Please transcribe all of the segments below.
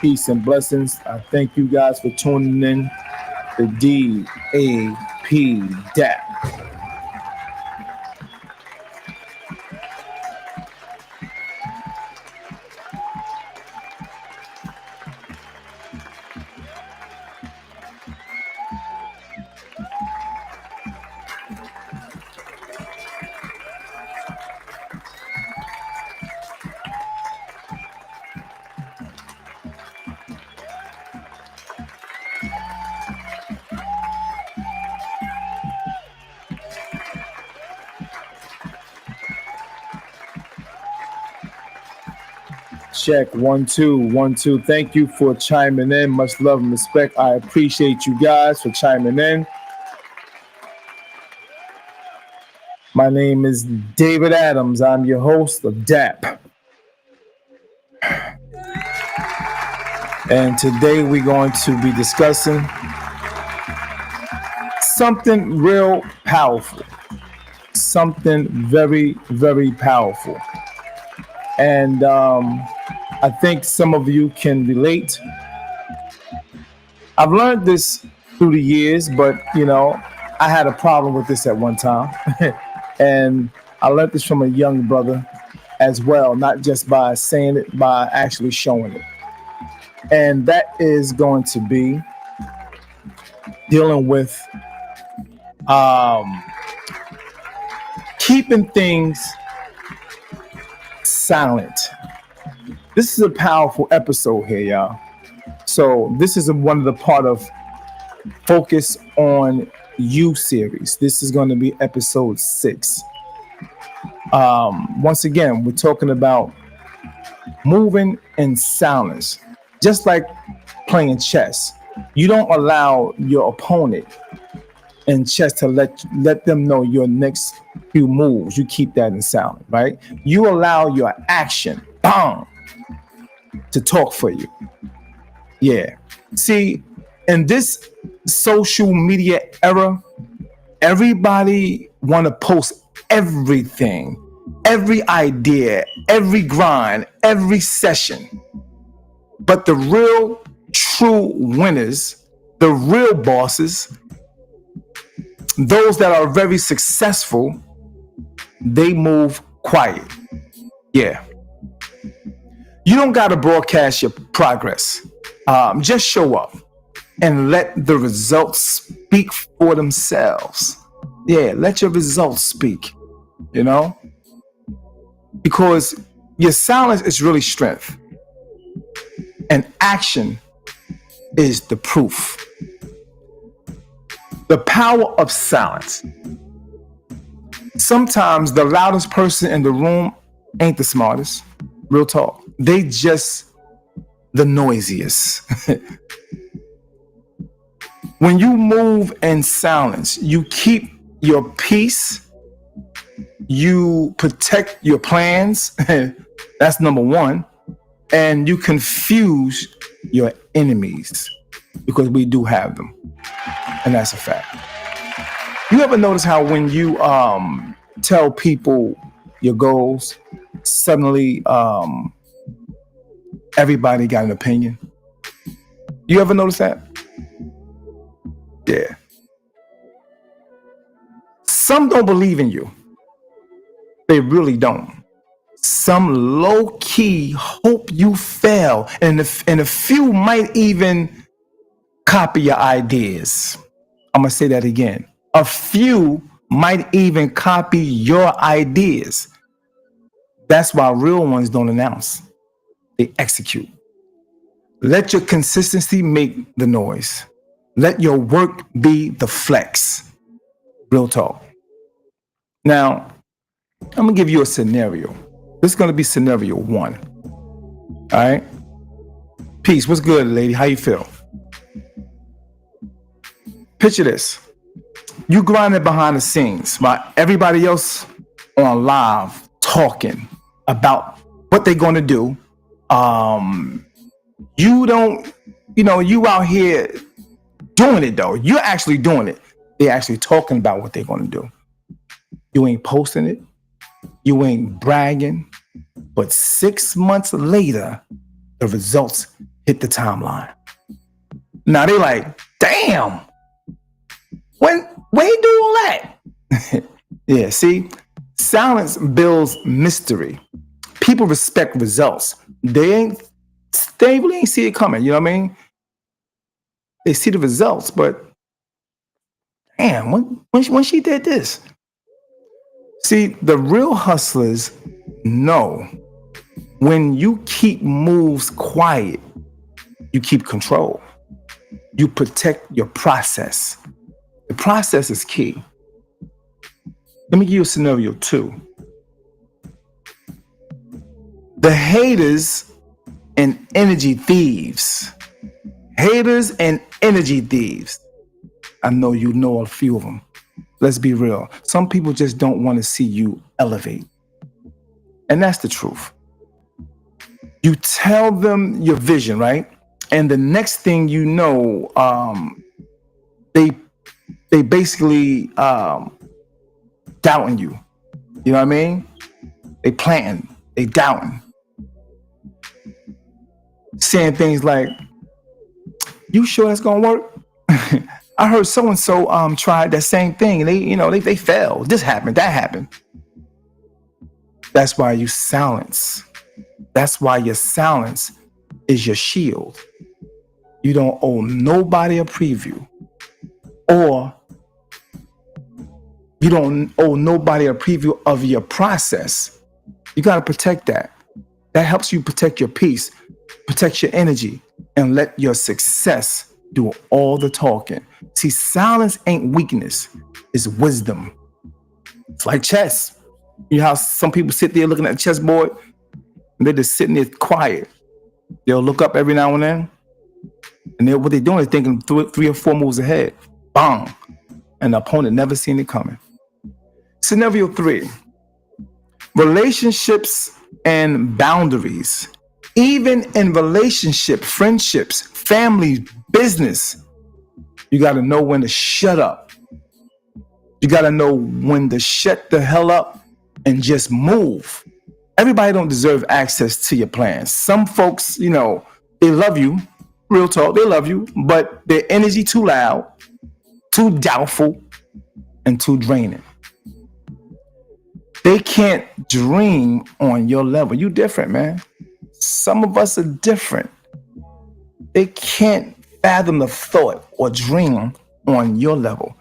peace, and blessings. I thank you guys for tuning in to D.A.P. D.A.P. Check 1 2 1 2. Thank you for chiming in. Much love and respect. I appreciate you guys for chiming in. My name is David Adams. I'm your host of D.A.P. And today we're going to be discussing something real powerful. Something very, very powerful. And I think some of you can relate. I've learned this through the years, but I had a problem with this at one time. And I learned this from a young brother as well, not just by saying it, by actually showing it. And that is going to be dealing with keeping things silent. This is a powerful episode here, y'all. So this is one of the part of Focus on You series. This is going to be episode 6. Once again, we're talking about moving in silence. Just like playing chess, you don't allow your opponent in chess to let them know your next few moves. You keep that in silence, right? You allow your action, bam, to talk for you. Yeah. See, in this social media era, everybody want to post everything, every idea, every grind, every session. But the real, true winners, the real bosses, those that are very successful, they move quiet. Yeah. You don't got to broadcast your progress. Just show up and let the results speak for themselves. Yeah, let your results speak, because your silence is really strength. And action is the proof. The power of silence. Sometimes the loudest person in the room ain't the smartest. Real talk. They just the noisiest. When you move in silence, you keep your peace. You protect your plans. That's number one. And you confuse your enemies, because we do have them. And that's a fact. You ever notice how when you tell people your goals, suddenly everybody got an opinion? You ever notice that? Yeah. Some don't believe in you. They really don't. Some low-key hope you fail, and a few might even copy your ideas. I'm going to say that again. A few might even copy your ideas. That's why real ones don't announce. They execute. Let your consistency make the noise. Let your work be the flex. Real talk. Now, I'm going to give you a scenario. This is going to be scenario 1. All right? Peace. What's good, lady? How you feel? Picture this. You grinding behind the scenes while everybody else on live talking about what they're going to do. You don't, you out here doing it though. You're actually doing it. They're actually talking about what they're going to do. You ain't posting it. You ain't bragging. But 6 months later, the results hit the timeline. Now they like, damn, when he do all that? Yeah, see, silence builds mystery. People respect results. They really ain't see it coming. You know what I mean? They see the results, but damn, when she did this. See, the real hustlers know when you keep moves quiet, you keep control. You protect your process. The process is key. Let me give you a scenario too. The haters and energy thieves. Haters and energy thieves. I know you know a few of them. Let's be real. Some people just don't want to see you elevate. And that's the truth. You tell them your vision, right? And the next thing you know, they basically doubting you. You know what I mean? They planting, they doubting. Saying things like, you sure that's gonna work? I heard so and so tried that same thing and they failed. This happened, that happened. That's why you silence. That's why your silence is your shield. You don't owe nobody a preview, or you don't owe nobody a preview of your process. You got to protect that. That helps you protect your peace, protect your energy, and let your success do all the talking. See, silence ain't weakness, it's wisdom. It's like chess. You know how some people sit there looking at the chessboard and they're just sitting there quiet. They'll look up every now and then, and what they're doing is thinking three or four moves ahead. Bang! And the opponent never seen it coming. Scenario 3, relationships and boundaries. Even in relationship, friendships, family, business, you got to know when to shut up. You got to know when to shut the hell up and just move. Everybody don't deserve access to your plans. Some folks, they love you, real talk, they love you, but their energy too loud, too doubtful, and too draining. They can't dream on your level. You different, man. Some of us are different. They can't fathom the thought or dream on your level.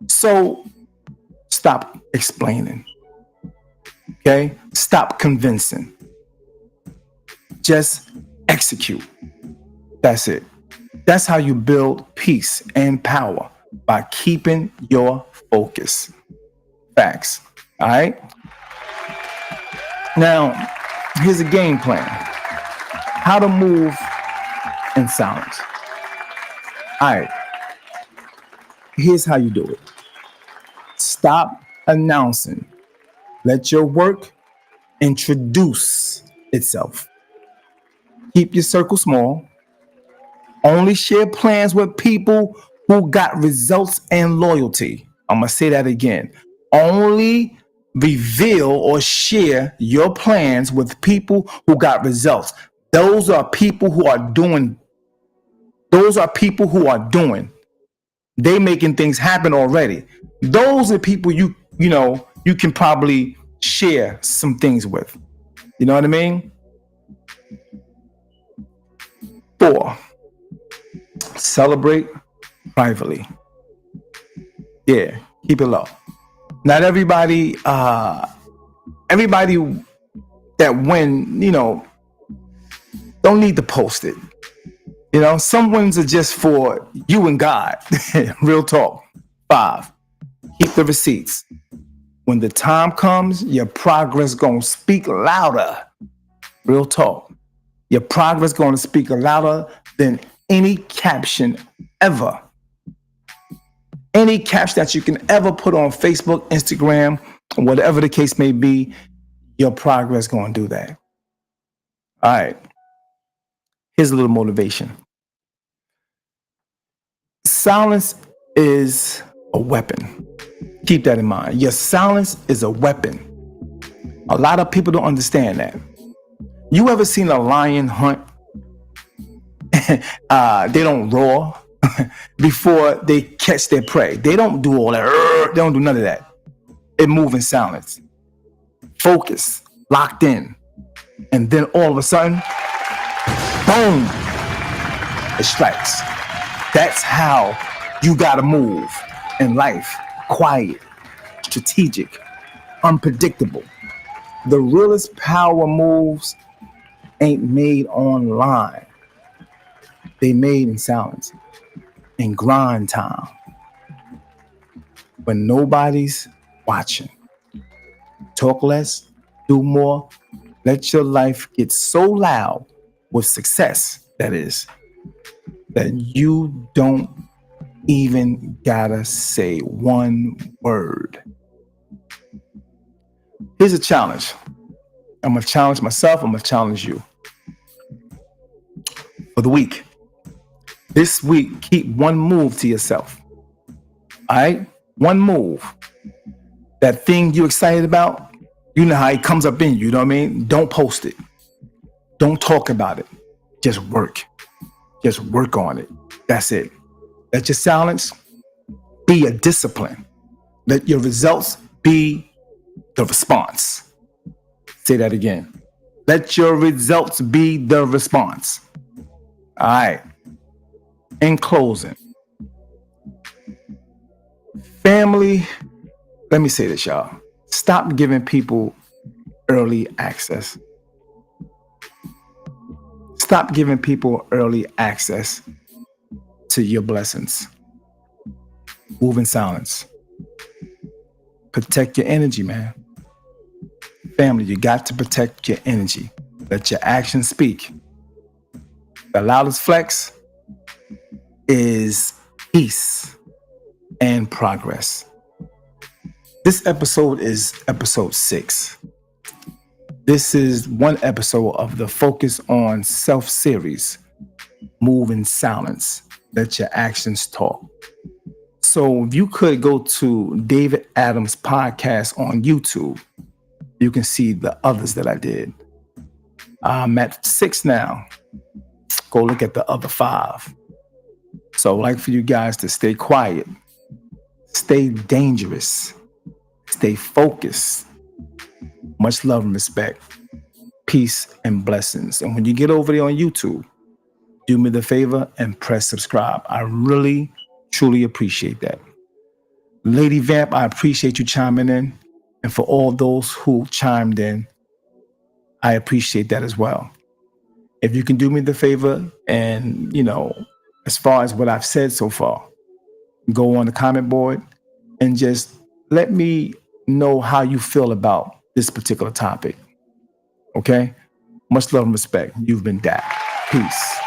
So stop explaining. Okay? Stop convincing. Just execute. That's it. That's how you build peace and power, by keeping your focus. Facts. All right? Now, here's a game plan. How to move in silence. All right. Here's how you do it. Stop announcing. Let your work introduce itself. Keep your circle small. Only share plans with people who got results and loyalty. I'm going to say that again. Only reveal or share your plans with people who got results. Those are people who are doing. They making things happen already. Those are people you can probably share some things with. You know what I mean? 4, celebrate privately. Yeah, keep it low. Not everybody that win, don't need to post it. Some wins are just for you and God. Real talk. 5, keep the receipts. When the time comes, your progress gonna speak louder. Real talk. Your progress gonna speak louder than any caption ever. Any caption that you can ever put on Facebook, Instagram, whatever the case may be, your progress gonna do that. All right. Here's a little motivation. Silence is a weapon. Keep that in mind. Your silence is a weapon. A lot of people don't understand that. You ever seen a lion hunt? They don't roar before they catch their prey. They don't do all that. They don't do none of that. It moves in silence, focus, locked in, and then all of a sudden, boom, it strikes. That's how you gotta move in life. Quiet, strategic, unpredictable. The realest power moves ain't made online. They made in silence, in grind time, when nobody's watching. Talk less, do more. Let your life get so loud with success, that is, that you don't even gotta say one word. Here's a challenge. I'm gonna challenge myself, I'm gonna challenge you. For the week, this week, keep one move to yourself. All right? One move. That thing you're excited about, you know how it comes up in you, you know what I mean? Don't post it. Don't talk about it. Just work. Just work on it. That's it. Let your silence be a discipline. Let your results be the response. Say that again. Let your results be the response. All right. In closing, family, let me say this, y'all. Stop giving people early access. Stop giving people early access to your blessings. Move in silence. Protect your energy, man. Family, you got to protect your energy. Let your actions speak. The loudest flex is peace and progress. This episode is episode 6. This is one episode of the Focus on Self series. Move in silence. Let your actions talk. So if you could go to David Adams' podcast on YouTube, you can see the others that I did. I'm at 6 now. Go look at the other 5. So I'd like for you guys to stay quiet, stay dangerous, stay focused. Much love and respect, peace and blessings. And when you get over there on YouTube, do me the favor and press subscribe. I really, truly appreciate that. Lady Vamp, I appreciate you chiming in. And for all those who chimed in, I appreciate that as well. If you can do me the favor and, as far as what I've said so far, go on the comment board and just let me know how you feel about this particular topic. Okay? Much love and respect. You've been D.A.P. Peace.